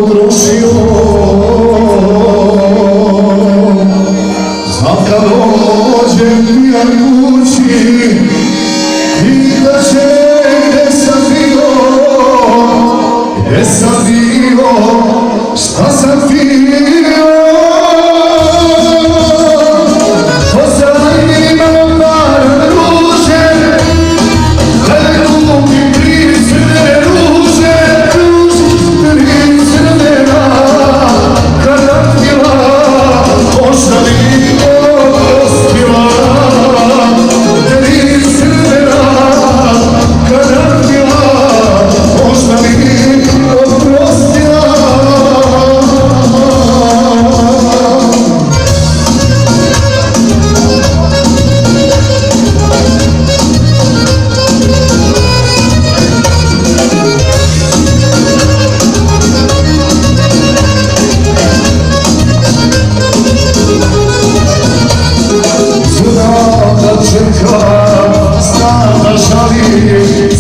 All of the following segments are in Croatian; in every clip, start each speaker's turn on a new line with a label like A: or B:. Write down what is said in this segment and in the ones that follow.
A: potrošio znam kad dođem pijan kući pitaće gdje sam bio, šta sam bio. Znam da žali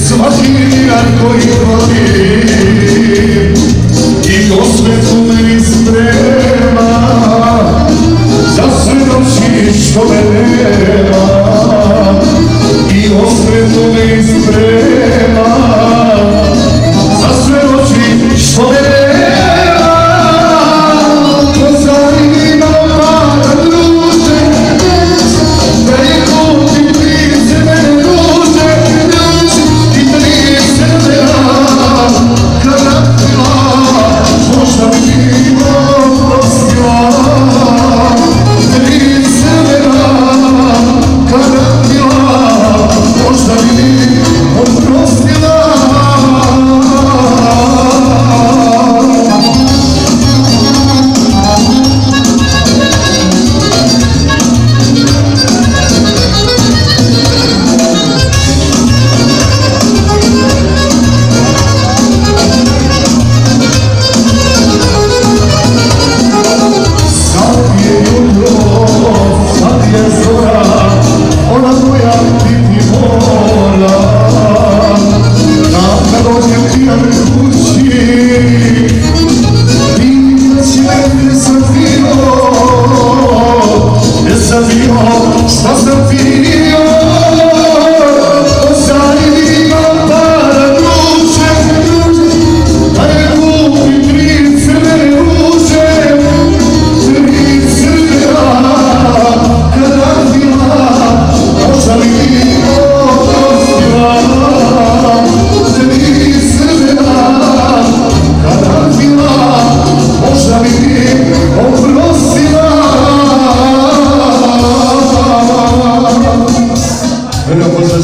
A: svaki dan koji voli i osvetu meni sprema za sve noći što me nema i osvetu meni sprema za sve noći što me nema. Šta sam bio, pozajmi imam para duše, da je kupim 3 crvene ruže, 3 crvena karanfila, možda li mi oprostila, 3 crvena karanfila, možda li mi oprostila. Venga, pues, a